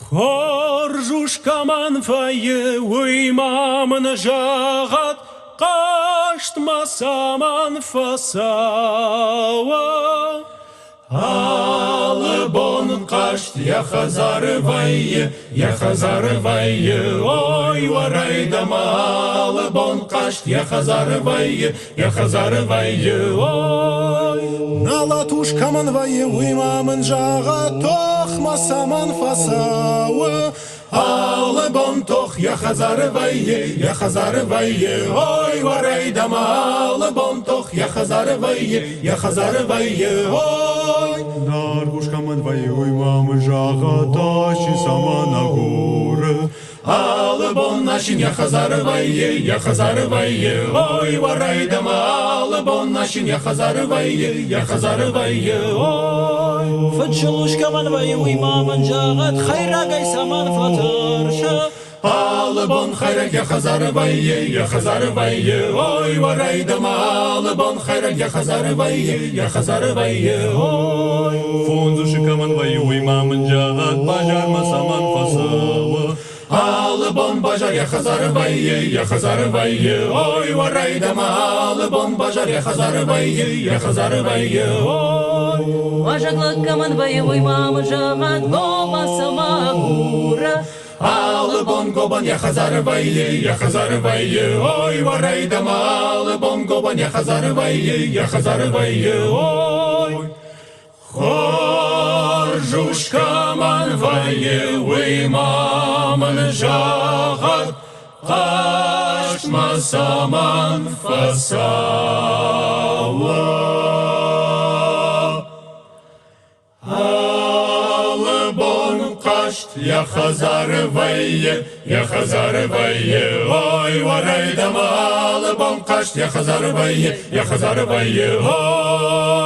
Хоржушкаман фае уймамын жағат, қаштмасаман фасауа. Алыбон қашт, я хазары вайе, ой варайдама. Алыбон қашт, я хазары вайе, ой. Налатушкаман вайе уймамын жағат, тохмасаман фасауа. Алыбон тох, я хазары вайе, ой варайдама. Алыбон тох, я хазары вайе, ой. Наргушкаман вайе уймамын жағат, таши саман агуры. Алыбон нашин, я хазары вайе, ой варайдама. Алыбон нашин, я хазары вайе, ой. Фатшылушкаман вайе уймамын жағат, хайрагай саман фатарша. Алыбон хайрак, я хазары вайе, ой варайдама. Алыбон хайрак, я хазары вайе, ой. Фонзушкаман вайе уймамын жағат, бажарма саман фасауа. Алыбон бажар, я хазары вайе, ой варайдама. Алыбон бажар, я хазары вайе, ой. Ажаглыккаман вайе уймамын жағат, гоба самагура. Алыбон гобан, я хазары вайе, ой варайдама. Алыбон гобан, я хазары вайе, ой. Хоржушкаман вайе уймамын жағат, қаштмасаман фасауа. Алыбон қашт, я хазары вайе, ой варайдама. Алыбон қашт, я хазары вайе, ой.